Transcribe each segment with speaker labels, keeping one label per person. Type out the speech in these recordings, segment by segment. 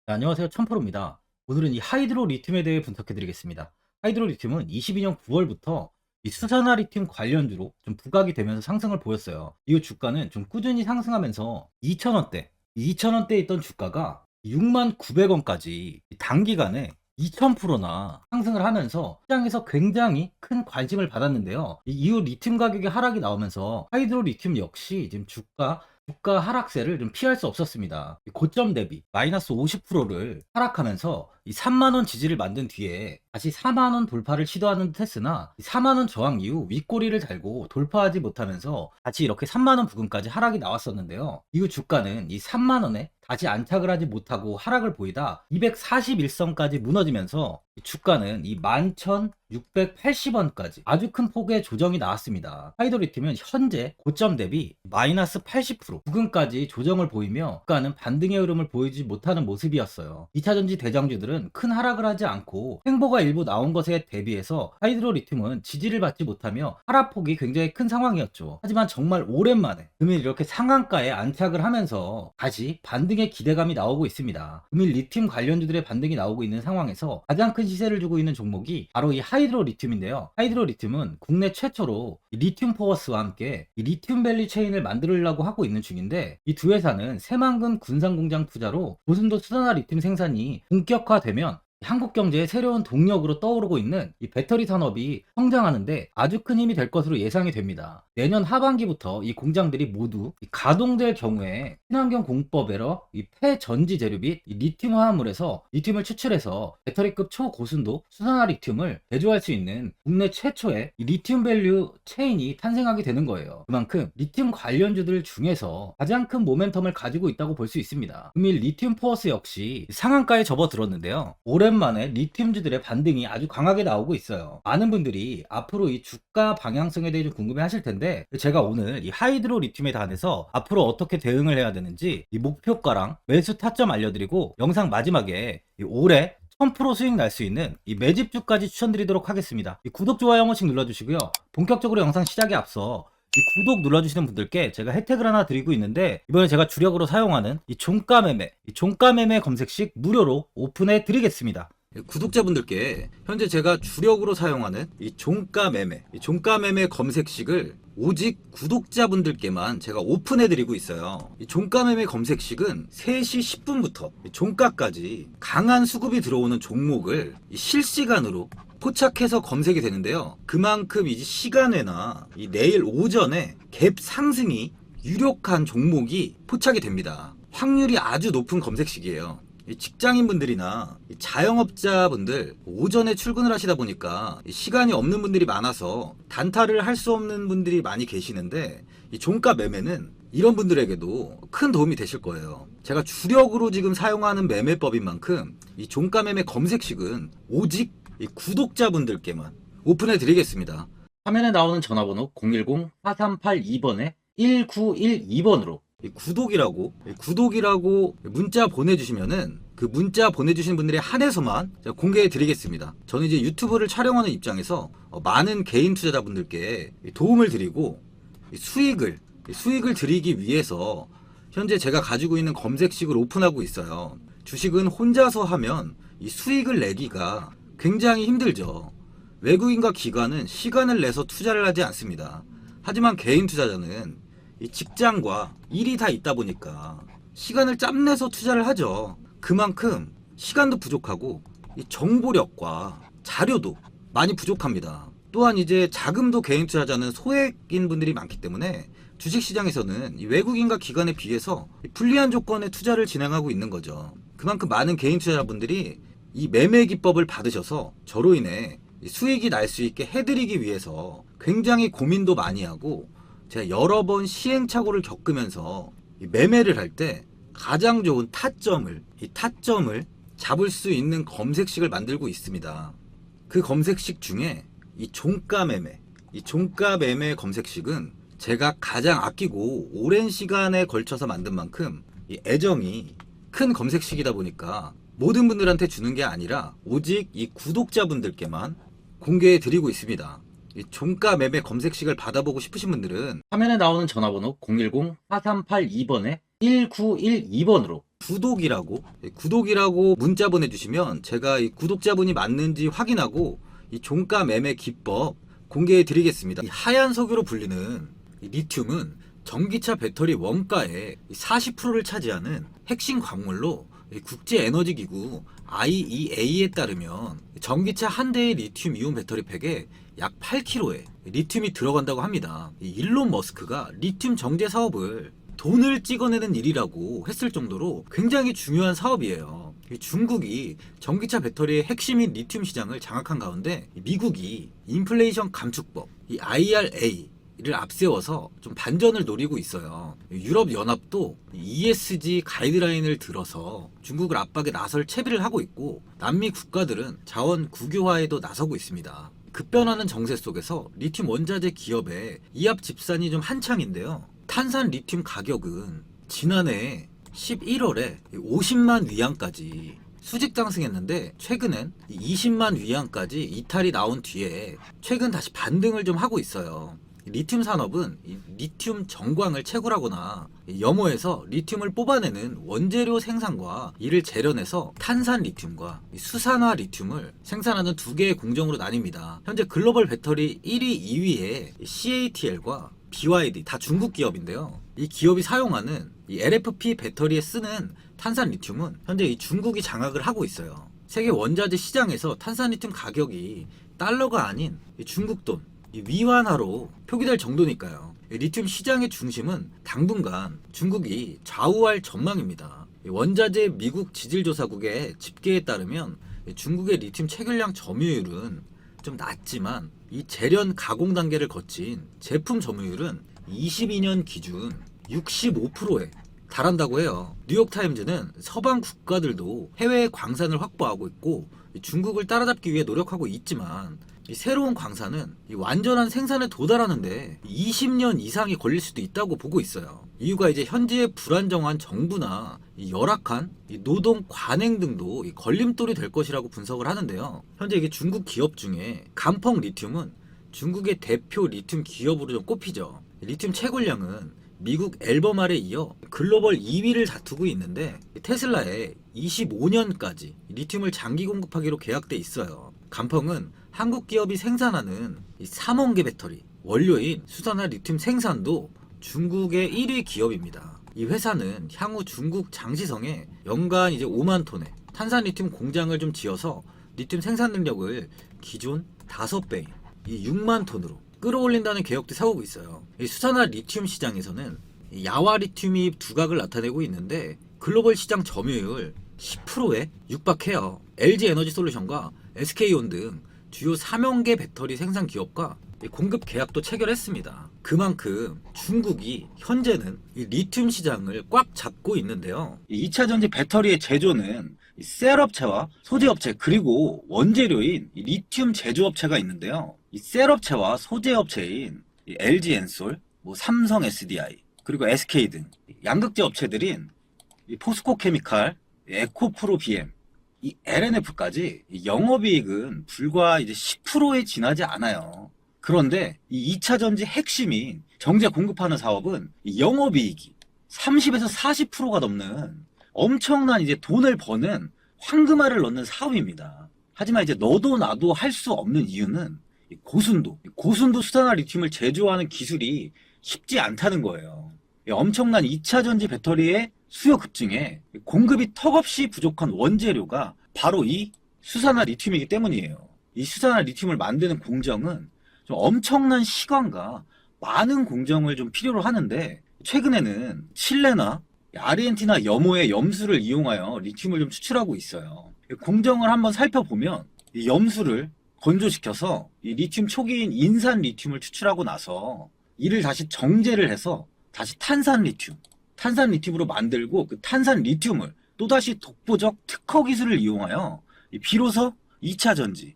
Speaker 1: 네, 안녕하세요. 천프로입니다. 오늘은 이 하이드로 리튬에 대해 분석해 드리겠습니다. 하이드로 리튬은 22년 9월부터 이 수산화 리튬 관련주로 좀 부각이 되면서 상승을 보였어요. 이 주가는 좀 꾸준히 상승하면서 2,000원대, 2,000원대에 있던 주가가 69,900원까지 단기간에 2000%나 상승을 하면서 시장에서 굉장히 큰 관심을 받았는데요. 이후 리튬 가격의 하락이 나오면서 하이드로 리튬 역시 지금 주가 하락세를 좀 피할 수 없었습니다. 고점 대비 마이너스 50%를 하락하면서 이 3만원 지지를 만든 뒤에 다시 4만원 돌파를 시도하는 듯 했으나 4만원 저항 이후 윗꼬리를 달고 돌파하지 못하면서 다시 이렇게 3만원 부근까지 하락이 나왔었는데요. 이후 주가는 이 3만원에 다시 안착을 하지 못하고 하락을 보이다 241선까지 무너지면서 주가는 이 11,680원까지 아주 큰 폭의 조정이 나왔습니다. 하이드로리튬은 현재 고점 대비 마이너스 80% 부근까지 조정을 보이며 주가는 반등의 흐름을 보이지 못하는 모습이었어요. 2차전지 대장주들은 큰 하락을 하지 않고 횡보가 일부 나온 것에 대비해서 하이드로리튬은 지지를 받지 못하며 하락폭이 굉장히 큰 상황이었죠. 하지만 정말 오랜만에 금일 이렇게 상한가에 안착을 하면서 다시 반등의 기대감이 나오고 있습니다. 금일 리튬 관련주들의 반등이 나오고 있는 상황에서 가장 큰 시세를 주고 있는 종목이 바로 이 하이드로 리튬인데요. 하이드로 리튬은 국내 최초로 리튬 포워스와 함께 이 리튬밸리 체인을 만들려고 하고 있는 중인데, 이 두 회사는 새만금 군산공장 투자로 고순도 수산화 리튬 생산이 본격화되면 한국 경제의 새로운 동력으로 떠오르고 있는 이 배터리 산업이 성장하는데 아주 큰 힘이 될 것으로 예상이 됩니다. 내년 하반기부터 이 공장들이 모두 가동될 경우에 친환경 공법에러 이 폐전지 재료 및 이 리튬 화합물에서 리튬을 추출해서 배터리급 초고순도 수산화 리튬을 제조할 수 있는 국내 최초의 이 리튬 밸류 체인이 탄생하게 되는 거예요. 그만큼 리튬 관련주들 중에서 가장 큰 모멘텀을 가지고 있다고 볼 수 있습니다. 금일 리튬 포어스 역시 상한가에 접어들었는데요. 오랜만에 리튬주들의 반등이 아주 강하게 나오고 있어요. 많은 분들이 앞으로 이 주가 방향성에 대해 좀 궁금해 하실 텐데, 제가 오늘 이 하이드로 리튬에 관해서 앞으로 어떻게 대응을 해야 되는지 이 목표가랑 매수 타점 알려드리고, 영상 마지막에 올해 1000% 수익 날 수 있는 이 매집주까지 추천드리도록 하겠습니다. 이 구독, 좋아요 한 번씩 눌러주시고요. 본격적으로 영상 시작에 앞서 이 구독 눌러주시는 분들께 제가 혜택을 하나 드리고 있는데, 이번에 제가 주력으로 사용하는 이 종가 매매 검색식 무료로 오픈해 드리겠습니다. 구독자분들께 현재 제가 주력으로 사용하는 이 종가 매매 검색식을 오직 구독자분들께만 제가 오픈해 드리고 있어요. 이 종가 매매 검색식은 3시 10분부터 종가까지 강한 수급이 들어오는 종목을 실시간으로 포착해서 검색이 되는데요. 그만큼 이제 시간외나 이 내일 오전에 갭 상승이 유력한 종목이 포착이 됩니다. 확률이 아주 높은 검색식이에요. 직장인분들이나 자영업자분들 오전에 출근을 하시다 보니까 시간이 없는 분들이 많아서 단타를 할 수 없는 분들이 많이 계시는데, 이 종가 매매는 이런 분들에게도 큰 도움이 되실 거예요. 제가 주력으로 지금 사용하는 매매법인 만큼 이 종가 매매 검색식은 오직 이 구독자분들께만 오픈해 드리겠습니다. 화면에 나오는 전화번호 010-4382번에 1912번으로 구독이라고 문자 보내주시면은 그 문자 보내주신 분들에 한해서만 공개해 드리겠습니다. 저는 이제 유튜브를 촬영하는 입장에서 많은 개인 투자자분들께 도움을 드리고 수익을 드리기 위해서 현재 제가 가지고 있는 검색식을 오픈하고 있어요. 주식은 혼자서 하면 이 수익을 내기가 굉장히 힘들죠. 외국인과 기관은 시간을 내서 투자를 하지 않습니다. 하지만 개인 투자자는 이 직장과 일이 다 있다 보니까 시간을 짬내서 투자를 하죠. 그만큼 시간도 부족하고 이 정보력과 자료도 많이 부족합니다. 또한 이제 자금도 개인 투자자는 소액인 분들이 많기 때문에 주식시장에서는 이 외국인과 기관에 비해서 불리한 조건의 투자를 진행하고 있는 거죠. 그만큼 많은 개인 투자자분들이 이 매매 기법을 받으셔서 저로 인해 수익이 날 수 있게 해드리기 위해서 굉장히 고민도 많이 하고, 제가 여러 번 시행착오를 겪으면서 매매를 할 때 가장 좋은 타점을 잡을 수 있는 검색식을 만들고 있습니다. 그 검색식 중에 이 종가 매매 검색식은 제가 가장 아끼고 오랜 시간에 걸쳐서 만든 만큼 이 애정이 큰 검색식이다 보니까 모든 분들한테 주는 게 아니라 오직 이 구독자분들께만 공개해 드리고 있습니다. 이 종가 매매 검색식을 받아보고 싶으신 분들은 화면에 나오는 전화번호 010-4382번에 1912번으로 구독이라고 문자 보내주시면 제가 이 구독자분이 맞는지 확인하고 이 종가 매매 기법 공개해 드리겠습니다. 이 하얀 석유로 불리는 이 리튬은 전기차 배터리 원가의 40%를 차지하는 핵심 광물로 국제에너지기구 IEA에 따르면 전기차 한 대의 리튬 이온 배터리 팩에 약 8kg의 리튬이 들어간다고 합니다. 일론 머스크가 리튬 정제 사업을 돈을 찍어내는 일이라고 했을 정도로 굉장히 중요한 사업이에요. 중국이 전기차 배터리의 핵심인 리튬 시장을 장악한 가운데 미국이 인플레이션 감축법, 이 IRA를 앞세워서 좀 반전을 노리고 있어요. 유럽연합도 ESG 가이드라인을 들어서 중국을 압박에 나설 채비를 하고 있고 남미 국가들은 자원 국유화에도 나서고 있습니다. 급변하는 정세 속에서 리튬 원자재 기업의 이합 집산이 좀 한창인데요. 탄산 리튬 가격은 지난해 11월에 50만 위안까지 수직 상승했는데 최근엔 20만 위안까지 이탈이 나온 뒤에 최근 다시 반등을 좀 하고 있어요. 리튬 산업은 리튬 정광을 채굴하거나 염호에서 리튬을 뽑아내는 원재료 생산과 이를 재련해서 탄산 리튬과 수산화 리튬을 생산하는 두 개의 공정으로 나뉩니다. 현재 글로벌 배터리 1위, 2위에 CATL과 BYD 다 중국 기업인데요. 이 기업이 사용하는 이 LFP 배터리에 쓰는 탄산 리튬은 현재 이 중국이 장악을 하고 있어요. 세계 원자재 시장에서 탄산 리튬 가격이 달러가 아닌 중국 돈 위안화로 표기될 정도니까요. 리튬 시장의 중심은 당분간 중국이 좌우할 전망입니다. 원자재 미국 지질조사국의 집계에 따르면 중국의 리튬 체결량 점유율은 좀 낮지만 이 재련 가공 단계를 거친 제품 점유율은 22년 기준 65%에 달한다고 해요. 뉴욕타임즈는 서방 국가들도 해외 광산을 확보하고 있고 중국을 따라잡기 위해 노력하고 있지만 이 새로운 광산은 이 완전한 생산에 도달하는데 20년 이상이 걸릴 수도 있다고 보고 있어요. 이유가 이제 현재의 불안정한 정부나 이 열악한 이 노동 관행 등도 이 걸림돌이 될 것이라고 분석을 하는데요. 현재 이게 중국 기업 중에 간펑 리튬은 중국의 대표 리튬 기업으로 좀 꼽히죠. 리튬 채굴량은 미국 앨범알에 이어 글로벌 2위를 다투고 있는데 테슬라에 25년까지 리튬을 장기 공급하기로 계약돼 있어요. 간펑은 한국 기업이 생산하는 3원 개 배터리 원료인 수산화 리튬 생산도 중국의 1위 기업입니다. 이 회사는 향후 중국 장시성에 연간 이제 5만 톤의 탄산 리튬 공장을 좀 지어서 리튬 생산 능력을 기존 5배인 이 6만 톤으로 끌어올린다는 계획도 세우고 있어요. 이 수산화 리튬 시장에서는 야화 리튬이 두각을 나타내고 있는데 글로벌 시장 점유율 10%에 육박해요. LG 에너지 솔루션과 SK온 등 주요 3형 개 배터리 생산 기업과 공급 계약도 체결했습니다. 그만큼 중국이 현재는 이 리튬 시장을 꽉 잡고 있는데요. 2차 전지 배터리의 제조는 셀업체와 소재업체 그리고 원재료인 리튬 제조업체가 있는데요. 이 셀업체와 소재업체인 LG엔솔, 삼성 SDI 그리고 SK 등 양극재 업체들인 포스코 케미칼, 에코프로 BM, 이 LNF까지 영업이익은 불과 이제 10%에 지나지 않아요. 그런데 이 2차 전지 핵심인 정제 공급하는 사업은 영업이익이 30에서 40%가 넘는 엄청난 이제 돈을 버는 황금알을 넣는 사업입니다. 하지만 이제 너도 나도 할 수 없는 이유는 고순도 수산화 리튬을 제조하는 기술이 쉽지 않다는 거예요. 엄청난 2차 전지 배터리의 수요 급증에 공급이 턱없이 부족한 원재료가 바로 이 수산화 리튬이기 때문이에요. 이 수산화 리튬을 만드는 공정은 좀 엄청난 시간과 많은 공정을 좀 필요로 하는데 최근에는 칠레나 아르헨티나 염호의 염수를 이용하여 리튬을 좀 추출하고 있어요. 공정을 한번 살펴보면 이 염수를 건조시켜서 이 리튬 초기인 인산 리튬을 추출하고 나서 이를 다시 정제를 해서 다시 탄산 리튬으로 만들고 그 탄산 리튬을 또다시 독보적 특허 기술을 이용하여 비로소 2차 전지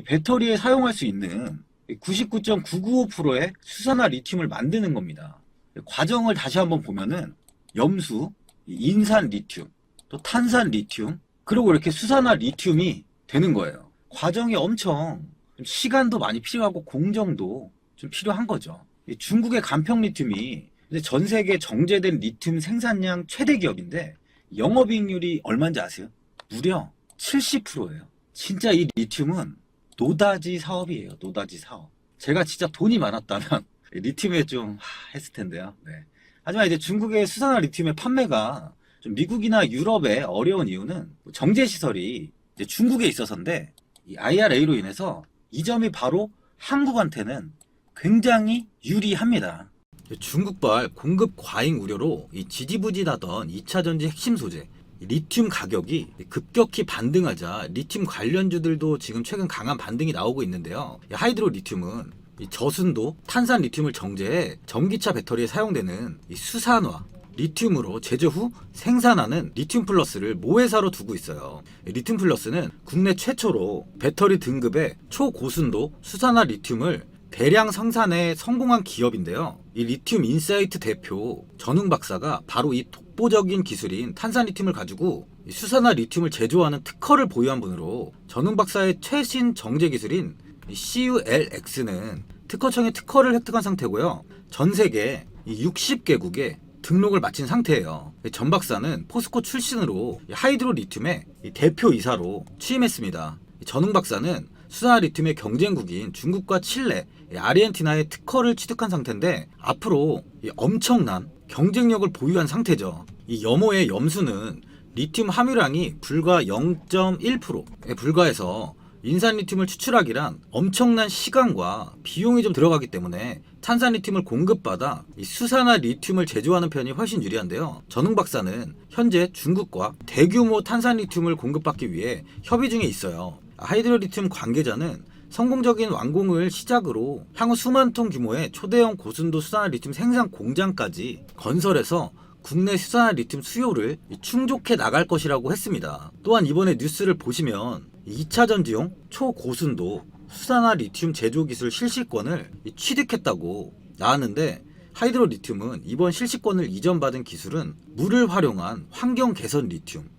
Speaker 1: 배터리에 사용할 수 있는 99.995%의 수산화 리튬을 만드는 겁니다. 과정을 다시 한번 보면은 염수, 인산 리튬, 또 탄산 리튬, 그리고 이렇게 수산화 리튬이 되는 거예요. 과정이 엄청 시간도 많이 필요하고 공정도 좀 필요한 거죠. 중국의 간평 리튬이 전 세계 정제된 리튬 생산량 최대 기업인데
Speaker 2: 영업이익률이 얼마인지 아세요? 무려 70%예요. 진짜 이 리튬은 노다지 사업이에요. 노다지 사업. 제가 진짜 돈이 많았다면 리튬에 좀 했을 텐데요. 네. 하지만 이제 중국의 수산화 리튬의 판매가 좀 미국이나 유럽에 어려운 이유는 정제 시설이 이제 중국에 있어서인데, 이 IRA로 인해서 이 점이 바로 한국한테는 굉장히 유리합니다. 중국발 공급 과잉 우려로 이 지지부진하던 2차 전지 핵심 소재 리튬 가격이 급격히 반등하자 리튬 관련주들도 지금 최근 강한 반등이 나오고 있는데요. 하이드로 리튬은 이 저순도 탄산 리튬을 정제해 전기차 배터리에 사용되는 이 수산화 리튬으로 제조 후 생산하는 리튬 플러스를 모회사로 두고 있어요. 리튬 플러스는 국내 최초로 배터리 등급의 초고순도 수산화 리튬을 대량 생산에 성공한 기업인데요. 이 리튬 인사이트 대표 전웅 박사가 바로 이 독보적인 기술인 탄산 리튬을 가지고 수산화 리튬을 제조하는 특허를 보유한 분으로, 전웅 박사의 최신 정제 기술인 CULX는 특허청의 특허를 획득한 상태고요. 전 세계 60개국에 등록을 마친 상태예요. 전 박사는 포스코 출신으로 하이드로 리튬의 대표 이사로 취임했습니다. 전웅 박사는 수산화 리튬의 경쟁국인 중국과 칠레, 아르헨티나의 특허를 취득한 상태인데 앞으로 엄청난 경쟁력을 보유한 상태죠. 이 염호의 염수는 리튬 함유량이 불과 0.1%에 불과해서 인산 리튬을 추출하기란 엄청난 시간과 비용이 좀 들어가기 때문에 탄산 리튬을 공급받아 이 수산화 리튬을 제조하는 편이 훨씬 유리한데요. 전웅 박사는 현재 중국과 대규모 탄산 리튬을 공급받기 위해 협의 중에 있어요. 하이드로 리튬 관계자는 성공적인 완공을 시작으로 향후 수만 톤 규모의 초대형 고순도 수산화 리튬 생산 공장까지 건설해서 국내 수산화 리튬 수요를 충족해 나갈 것이라고 했습니다. 또한 이번에 뉴스를 보시면 2차 전지용 초고순도 수산화 리튬 제조 기술 실시권을 취득했다고 나왔는데, 하이드로 리튬은 이번 실시권을 이전받은 기술은 물을 활용한 환경 개선 리튬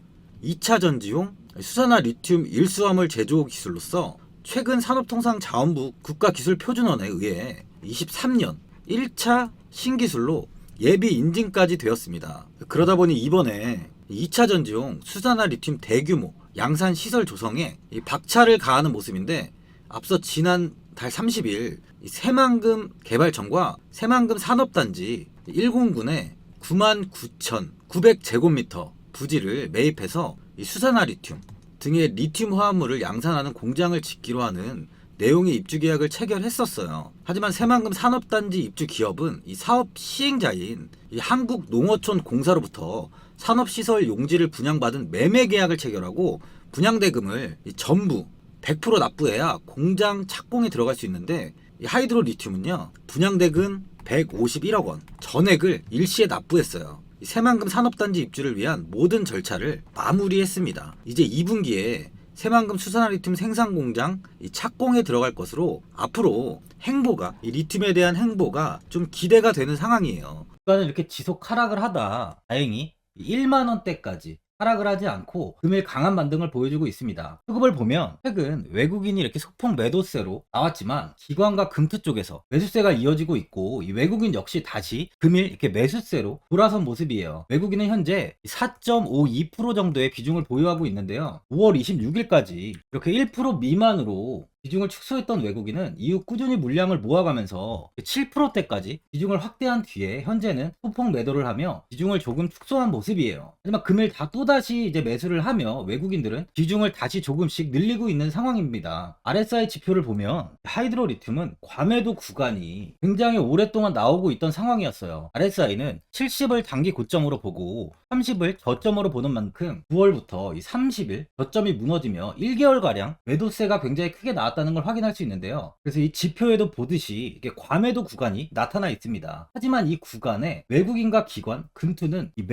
Speaker 2: 2차 전지용 수산화 리튬 일수화물 제조 기술로서 최근 산업통상자원부 국가기술표준원에 의해 23년 1차 신기술로 예비 인증까지 되었습니다. 그러다 보니 이번에 2차 전지용 수산화 리튬 대규모 양산 시설 조성에 박차를 가하는 모습인데, 앞서 지난 달 30일 새만금 개발청과 새만금 산업단지 1공군에 99,900제곱미터 부지를 매입해서 수산화 리튬 등의 리튬 화합물을 양산하는 공장을 짓기로 하는 내용의 입주 계약을 체결했었어요. 하지만 새만금 산업단지 입주 기업은 이 사업 시행자인 이 한국농어촌공사로부터 산업시설 용지를 분양받은 매매 계약을 체결하고 분양대금을 전부 100% 납부해야 공장 착공에 들어갈 수 있는데, 이 하이드로 리튬은요 분양대금 151억 원 전액을 일시에 납부했어요. 새만금 산업단지 입주를 위한 모든 절차를 마무리했습니다. 이제 2분기에 새만금 수산화 리튬 생산 공장 착공에 들어갈 것으로 앞으로 행보가, 이 리튬에 대한 행보가 좀 기대가 되는 상황이에요.
Speaker 1: 주가는 이렇게 지속 하락을 하다 다행히 1만 원대까지 하락을 하지 않고 금일 강한 반등을 보여주고 있습니다. 수급을 보면 최근 외국인이 이렇게 소폭 매도세로 나왔지만 기관과 금투 쪽에서 매수세가 이어지고 있고, 이 외국인 역시 다시 금일 이렇게 매수세로 돌아선 모습이에요. 외국인은 현재 4.52% 정도의 비중을 보유하고 있는데요. 5월 26일까지 이렇게 1% 미만으로 비중을 축소했던 외국인은 이후 꾸준히 물량을 모아가면서 7%대까지 비중을 확대한 뒤에 현재는 소폭 매도를 하며 비중을 조금 축소한 모습이에요. 하지만 금일 다 또다시 이제 매수를 하며 외국인들은 비중을 다시 조금씩 늘리고 있는 상황입니다. RSI 지표를 보면 하이드로 리튬은 과매도 구간이 굉장히 오랫동안 나오고 있던 상황이었어요. RSI는 70을 단기 고점으로 보고 30을 저점으로 보는 만큼 9월부터 이 30일 저점이 무너지며 1개월가량 매도세가 굉장히 크게 나왔다는 걸 확인할 수 있는데요. 그래서 이 지표에도 보듯이 이게 과매도 구간이 나타나 있습니다. 하지만 이 구간에 외국인과 기관, 금투는 이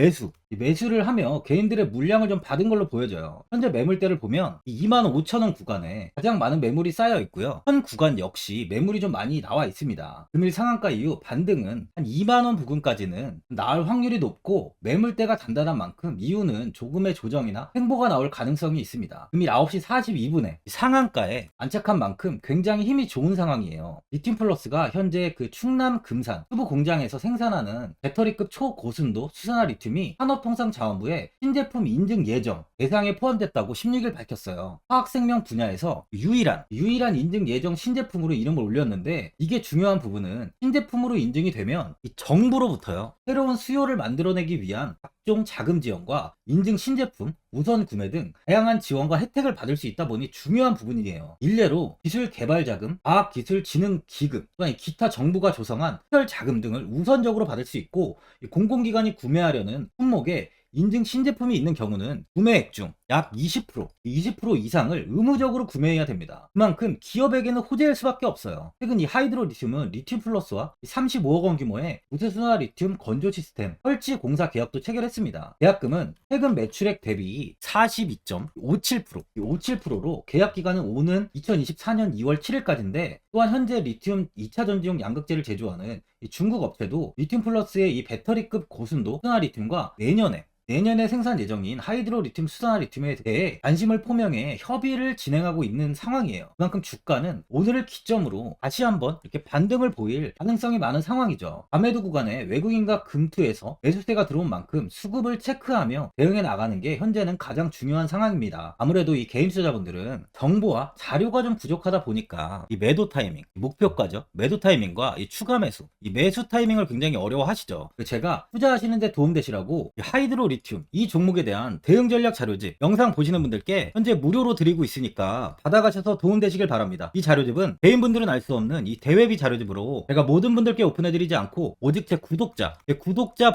Speaker 1: 매수를 하며 개인들의 물량을 좀 받은 걸로 보여져요. 현재 매물대를 보면 이 25,000원 구간에 가장 많은 매물이 쌓여 있고요. 현 구간 역시 매물이 좀 많이 나와 있습니다. 금일 상한가 이후 반등은 한 2만원 부근까지는 나올 확률이 높고, 매물대가 단단한 만큼 이후는 조금의 조정이나 횡보가 나올 가능성이 있습니다. 금일 9시 42분에 상한가에 안착한 만큼 굉장히 힘이 좋은 상황이에요. 리튬 플러스가 현재 그 충남 금산 수부 공장에서 생산하는 배터리급 초고순도 수산화 리튬이 산업 산업통상자원부의 신제품 인증 예정 대상에 포함됐다고 16일 밝혔어요. 화학생명 분야에서 유일한 인증 예정 신제품으로 이름을 올렸는데, 이게 중요한 부분은 신제품으로 인증이 되면 이 정부로부터요, 새로운 수요를 만들어내기 위한 각종 자금 지원과 인증 신제품 우선 구매 등 다양한 지원과 혜택을 받을 수 있다 보니 중요한 부분이에요. 일례로 기술개발자금, 과학기술진흥기금, 또한 기타 정부가 조성한 특별자금 등을 우선적으로 받을 수 있고, 공공기관이 구매하려는 품목에 인증 신제품이 있는 경우는 구매액 중 약 20% 이상을 의무적으로 구매해야 됩니다. 그만큼 기업에게는 호재일 수밖에 없어요. 최근 이 하이드로 리튬은 리튬 플러스와 35억 원 규모의 우수순화 리튬 건조 시스템 설치 공사 계약도 체결했습니다. 계약금은 최근 매출액 대비 42.57%로 계약 기간은 오는 2024년 2월 7일까지인데, 또한 현재 리튬 2차 전지용 양극재를 제조하는 이 중국 업체도 리튬 플러스의 이 배터리급 고순도 순화 리튬과 내년에 생산 예정인 하이드로 리튬 수산화 리튬에 대해 관심을 포명해 협의를 진행하고 있는 상황이에요. 그만큼 주가는 오늘을 기점으로 다시 한번 이렇게 반등을 보일 가능성이 많은 상황이죠. 밤에도 구간에 외국인과 금투에서 매수세가 들어온 만큼 수급을 체크하며 대응해 나가는 게 현재는 가장 중요한 상황입니다. 아무래도 이 개인 투자자분들은 정보와 자료가 좀 부족하다 보니까 이 매도 타이밍, 목표가죠. 매도 타이밍과 이 추가 매수, 이 매수 타이밍을 굉장히 어려워하시죠. 제가 투자하시는 데 도움되시라고 이 하이드로 리튬 이 종목에 대한 대응 전략 자료집 영상 보시는 분들께 현재 무료로 드리고 있으니까 받아가셔서 도움되시길 바랍니다. 이 자료집은 개인분들은 알 수 없는 이 대외비 자료집으로 제가 모든 분들께 오픈해드리지 않고 오직 제 구독자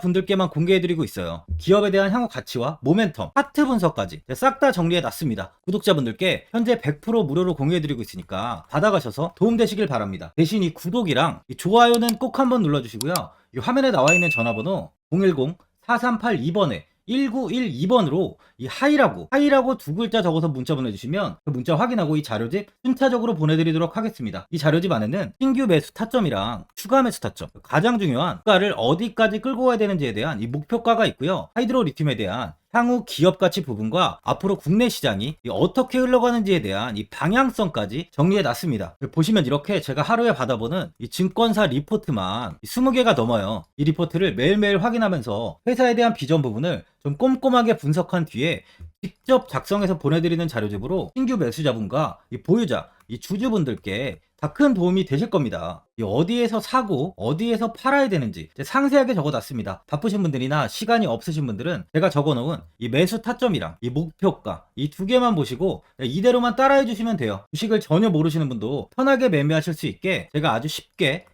Speaker 1: 분들께만 공개해드리고 있어요. 기업에 대한 향후 가치와 모멘텀, 차트 분석까지 싹 다 정리해놨습니다. 구독자분들께 현재 100% 무료로 공개해드리고 있으니까 받아가셔서 도움되시길 바랍니다. 대신 이 구독이랑 이 좋아요는 꼭 한번 눌러주시고요. 이 화면에 나와있는 전화번호 010-4382번에 1912번으로 이 하이라고 두 글자 적어서 문자 보내주시면 그 문자 확인하고 이 자료집 순차적으로 보내드리도록 하겠습니다. 이 자료집 안에는 신규 매수 타점이랑 추가 매수 타점, 가장 중요한 주가를 어디까지 끌고 가야 되는지에 대한 이 목표가가 있고요. 하이드로 리튬에 대한 향후 기업 가치 부분과 앞으로 국내 시장이 어떻게 흘러가는지에 대한 이 방향성까지 정리해 놨습니다. 보시면 이렇게 제가 하루에 받아보는 이 증권사 리포트만 20개가 넘어요. 이 리포트를 매일매일 확인하면서 회사에 대한 비전 부분을 좀 꼼꼼하게 분석한 뒤에 직접 작성해서 보내드리는 자료집으로 신규 매수자분과 이 보유자, 이 주주분들께 다 큰 도움이 되실 겁니다. 어디에서 사고 어디에서 팔아야 되는지 상세하게 적어놨습니다. 바쁘신 분들이나 시간이 없으신 분들은 제가 적어놓은 이 매수 타점이랑 이 목표가 이 두 개만 보시고 이대로만 따라해 주시면 돼요. 주식을 전혀 모르시는 분도 편하게 매매하실 수 있게 제가 아주 쉽게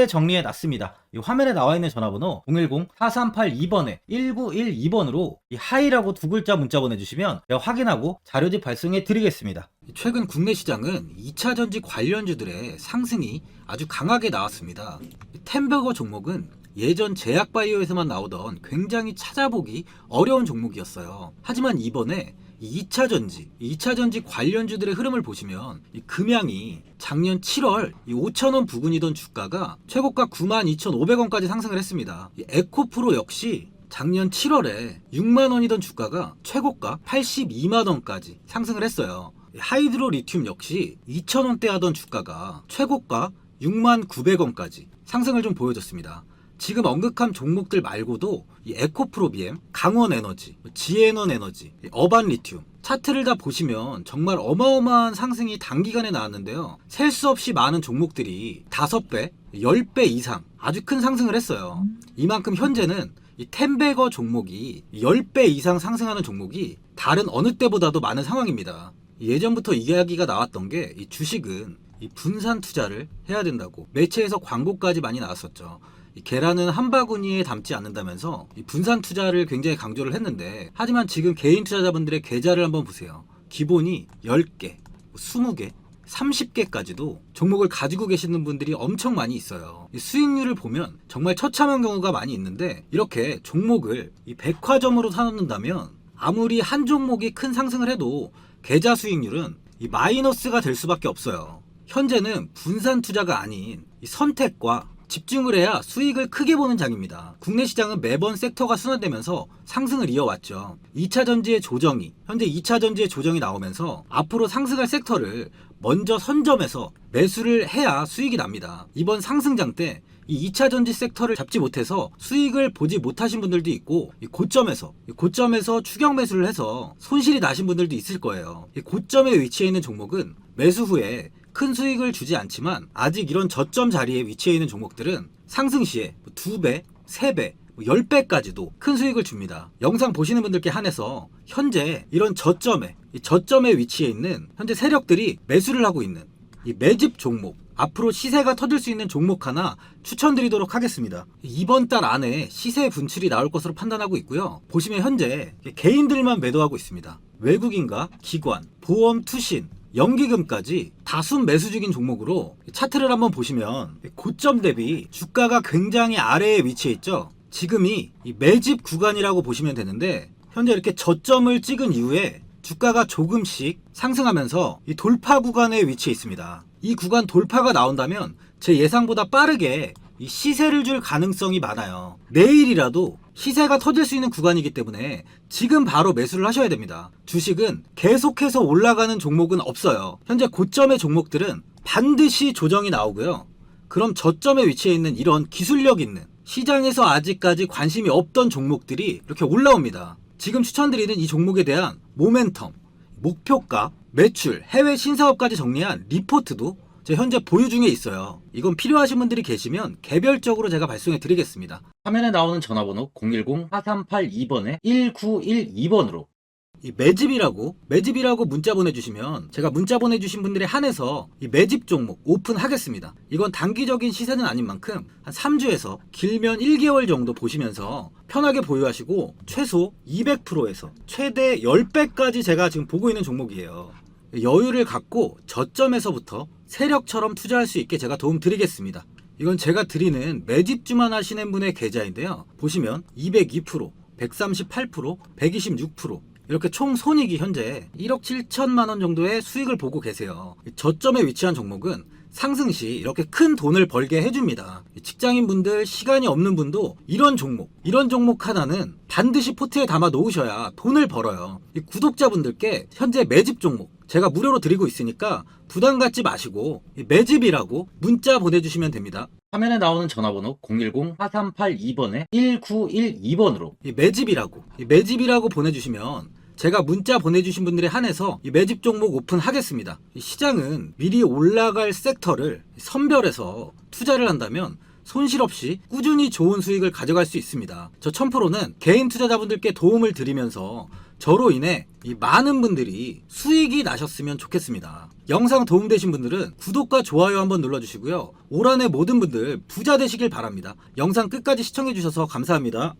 Speaker 1: 정리해 놨습니다. 이 화면에 나와 있는 전화번호 010-4382번에 1912번으로 이 하이라고 두 글자 문자 보내주시면 제가 확인하고 자료집 발송해 드리겠습니다. 최근 국내 시장은 2차 전지 관련주들의 상승이 아주 강하게 나왔습니다. 템버거 종목은 예전 제약바이오에서만 나오던 굉장히 찾아보기 어려운 종목이었어요. 하지만 이번에 2차 전지 관련주들의 흐름을 보시면 이 금양이 작년 7월 5,000원 부근이던 주가가 최고가 92,500원까지 상승을 했습니다. 이 에코프로 역시 작년 7월에 6만원이던 주가가 최고가 82만원까지 상승을 했어요. 하이드로 리튬 역시 2,000원대 하던 주가가 최고가 69,900원까지 상승을 좀 보여줬습니다. 지금 언급한 종목들 말고도 이 에코프로비엠, 강원에너지, 지에너에너지, 어반리튬 차트를 다 보시면 정말 어마어마한 상승이 단기간에 나왔는데요. 셀 수 없이 많은 종목들이 5배, 10배 이상 아주 큰 상승을 했어요. 이만큼 현재는 이 템베거 종목이 10배 이상 상승하는 종목이 다른 어느 때보다도 많은 상황입니다. 예전부터 이야기가 나왔던 게 이 주식은 이 분산 투자를 해야 된다고 매체에서 광고까지 많이 나왔었죠. 이 계란은 한 바구니에 담지 않는다면서 이 분산 투자를 굉장히 강조를 했는데, 하지만 지금 개인 투자자분들의 계좌를 한번 보세요. 기본이 10개, 20개, 30개까지도 종목을 가지고 계시는 분들이 엄청 많이 있어요. 이 수익률을 보면 정말 처참한 경우가 많이 있는데, 이렇게 종목을 이 백화점으로 사놓는다면 아무리 한 종목이 큰 상승을 해도 계좌 수익률은 이 마이너스가 될 수밖에 없어요. 현재는 분산 투자가 아닌 이 선택과 집중을 해야 수익을 크게 보는 장입니다. 국내 시장은 매번 섹터가 순환되면서 상승을 이어왔죠. 2차 전지의 조정이, 현재 2차 전지의 조정이 나오면서 앞으로 상승할 섹터를 먼저 선점해서 매수를 해야 수익이 납니다. 이번 상승장 때 이 2차 전지 섹터를 잡지 못해서 수익을 보지 못하신 분들도 있고, 이 고점에서 추격 매수를 해서 손실이 나신 분들도 있을 거예요. 이 고점에 위치해 있는 종목은 매수 후에 큰 수익을 주지 않지만, 아직 이런 저점 자리에 위치해 있는 종목들은 상승 시에 2배, 3배, 10배까지도 큰 수익을 줍니다. 영상 보시는 분들께 한해서 현재 이런 저점에 위치해 있는 현재 세력들이 매수를 하고 있는 이 매집 종목, 앞으로 시세가 터질 수 있는 종목 하나 추천드리도록 하겠습니다. 이번 달 안에 시세 분출이 나올 것으로 판단하고 있고요. 보시면 현재 개인들만 매도하고 있습니다. 외국인과 기관, 보험, 투신, 연기금까지 다수 매수 중인 종목으로 차트를 한번 보시면 고점 대비 주가가 굉장히 아래에 위치해 있죠. 지금이 이 매집 구간이라고 보시면 되는데, 현재 이렇게 저점을 찍은 이후에 주가가 조금씩 상승하면서 이 돌파 구간에 위치해 있습니다. 이 구간 돌파가 나온다면 제 예상보다 빠르게 이 시세를 줄 가능성이 많아요. 내일이라도 시세가 터질 수 있는 구간이기 때문에 지금 바로 매수를 하셔야 됩니다. 주식은 계속해서 올라가는 종목은 없어요. 현재 고점의 종목들은 반드시 조정이 나오고요. 그럼 저점에 위치해 있는 이런 기술력 있는, 시장에서 아직까지 관심이 없던 종목들이 이렇게 올라옵니다. 지금 추천드리는 이 종목에 대한 모멘텀, 목표가, 매출, 해외 신사업까지 정리한 리포트도 제 현재 보유 중에 있어요. 이건 필요하신 분들이 계시면 개별적으로 제가 발송해 드리겠습니다. 화면에 나오는 전화번호 010-4382번에 1912번으로 이 매집이라고 문자 보내주시면 제가 문자 보내주신 분들에 한해서 이 매집 종목 오픈하겠습니다. 이건 단기적인 시세는 아닌 만큼 한 3주에서 길면 1개월 정도 보시면서 편하게 보유하시고, 최소 200%에서 최대 10배까지 제가 지금 보고 있는 종목이에요. 여유를 갖고 저점에서부터 세력처럼 투자할 수 있게 제가 도움 드리겠습니다. 이건 제가 드리는 매집주만 하시는 분의 계좌인데요. 보시면 202%, 138%, 126%, 이렇게 총 손익이 현재 1억 7천만 원 정도의 수익을 보고 계세요. 저점에 위치한 종목은 상승 시 이렇게 큰 돈을 벌게 해줍니다. 직장인분들, 시간이 없는 분도 이런 종목 하나는 반드시 포트에 담아 놓으셔야 돈을 벌어요. 이 구독자분들께 현재 매집 종목 제가 무료로 드리고 있으니까 부담 갖지 마시고 매집이라고 문자 보내주시면 됩니다. 화면에 나오는 전화번호 010-4382번에 1912번으로 매집이라고 보내주시면 제가 문자 보내주신 분들에 한해서 이 매집 종목 오픈하겠습니다. 이 시장은 미리 올라갈 섹터를 선별해서 투자를 한다면 손실 없이 꾸준히 좋은 수익을 가져갈 수 있습니다. 저 1000%는 개인 투자자분들께 도움을 드리면서 저로 인해 이 많은 분들이 수익이 나셨으면 좋겠습니다. 영상 도움되신 분들은 구독과 좋아요 한번 눌러주시고요. 올 한해 모든 분들 부자 되시길 바랍니다. 영상 끝까지 시청해주셔서 감사합니다.